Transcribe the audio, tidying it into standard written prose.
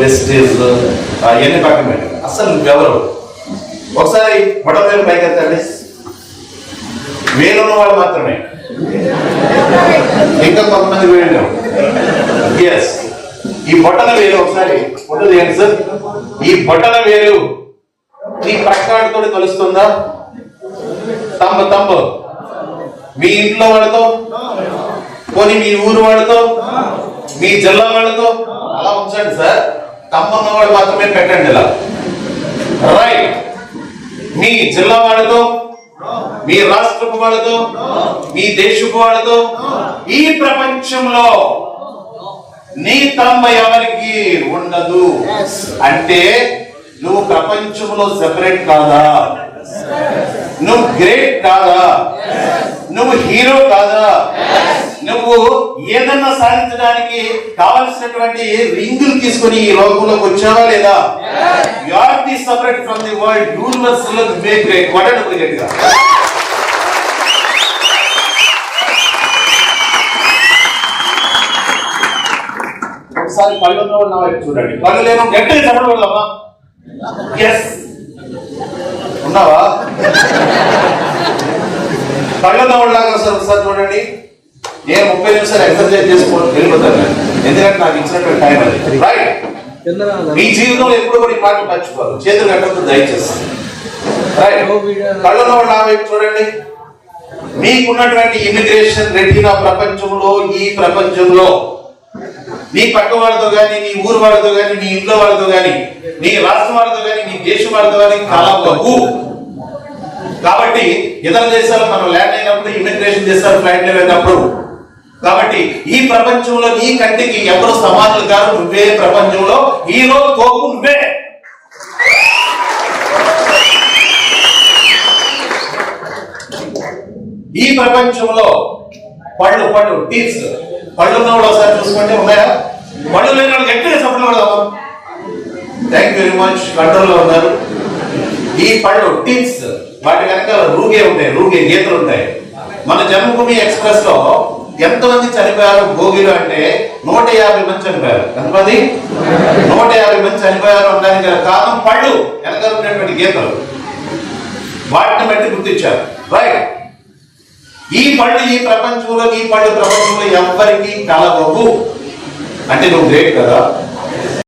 Wastage అవన్నీ పక్కన పెట్టండి. అసలు ఎవరు ఒకసారి బొటవేలు పైకి ఎత్తండి. వేలున్న వాళ్ళు మాత్రమే, ఇంకా కొంతమంది వేలు. ఎస్, ఈ బొటన వేలు ఒకసారి ఫోటో తీయండి సార్. ఈ బొటన వేలు ఈ ప్రక్కడితో కలుస్తుందా? తంబ మీ ఇంట్లో వాళ్ళతో, పోనీ మీ ఊరు వాళ్ళతో, మీ జిల్లా వాళ్ళతో అలా ఉంచండి సార్. తమ్మున్న వాళ్ళు మాత్రమే పెట్టండి ఇలా. రైట్. మీ జిల్లా వాళ్ళతో, మీ రాష్ట్రపు వాళ్ళతో, మీ దేశపు వాళ్ళతో, ఈ ప్రపంచంలో నీ తంబ ఎవరికి ఉండదు. అంటే నువ్వు ప్రపంచంలో సెపరేట్ కాదా? నువ్వు గ్రేట్ కాదా? నువ్వు హీరో కాదా? నువ్వు ఏదన్నా సాధించడానికి కావలసినటువంటి రింగులు తీసుకొని ఈ లోకంలోకి వచ్చావా లేదా? You are the separate from the world. Universal make great. కొట్టండి గట్టిగా. ఒకసారి కళ్ళు ఉన్న వాళ్ళు నా వైపు చూడండి. కళ్ళు లేను గట్టిగా చెప్పకూడదమ్మా. ఎస్, ఉన్నావా? కళ్ళు ఉన్న వాళ్ళలాగా ఒకసారి చూడండి. నేను 30 నిమిషాలు ఎక్సర్సైజ్ చేసుకొని వెళ్ళిపోతాను, ఎందుకంటే నాకు ఇచ్చినటువంటి టైం అది. రైట్. మీ జీవితంలో ఎప్పుడు కూడా ఈ మాట మర్చిపోరు. చేతులు కట్టద్దు దయచేసి. రైట్. కళ్ళు ఉన్న వాళ్ళు నా వైపు చూడండి. మీకున్నటువంటి ఇమిగ్రేషన్ రెటీనా ప్రపంచంలో, ఈ ప్రపంచంలో నీ పక్క వాళ్ళతో కానీ, నీ ఊరు వాళ్ళతో కానీ, నీ ఇంట్లో వాళ్ళతో కానీ, నీ రాష్ట్రం వాళ్ళతో కానీ, నీ దేశం వాళ్ళతో కానీ కలవవు. కాబట్టి ఇతర దేశాలు మనం ల్యాండ్ అయినప్పుడు ఇమిగ్రేషన్ చేస్తారు, ఫ్లైట్ లో వెళ్ళినప్పుడు. కాబట్టి ఈ ప్రపంచంలో నీ కంటికి ఎవరు సమానులు కాదు. నువ్వే ప్రపంచంలో హీరో, తోపు నువ్వే. ఈ ప్రపంచంలో పళ్ళు టీత్స్, పళ్ళు ఉన్న వాళ్ళు ఒకసారి చూసుకుంటే ఉన్నాయా? పళ్ళు లేని వాళ్ళు గట్టిగా చెప్పడం పడదామా? Thank you very much. కంట్రోల్లో ఉన్నారు. ఈ పళ్ళు టీత్స్, వాటి కనుక రూగే గీతలు ఉంటాయి. మన జన్మభూమి ఎక్స్ప్రెస్ లో ఎంతమంది చనిపోయారు భోగిలు అంటే 150 మంది చనిపోయారు. ఎంతమంది? 150 మంది చనిపోయారు అనడానికి కారణం పళ్ళు వెనక ఉన్నటువంటి గీతలు. వాటిని బట్టి గుర్తించారు. రైట్. ఈ పళ్ళు ఈ ప్రపంచంలో, ఈ పళ్ళు ప్రపంచంలో ఎవ్వరికి కలవవు. అంటే నువ్వు గ్రేట్ కదా.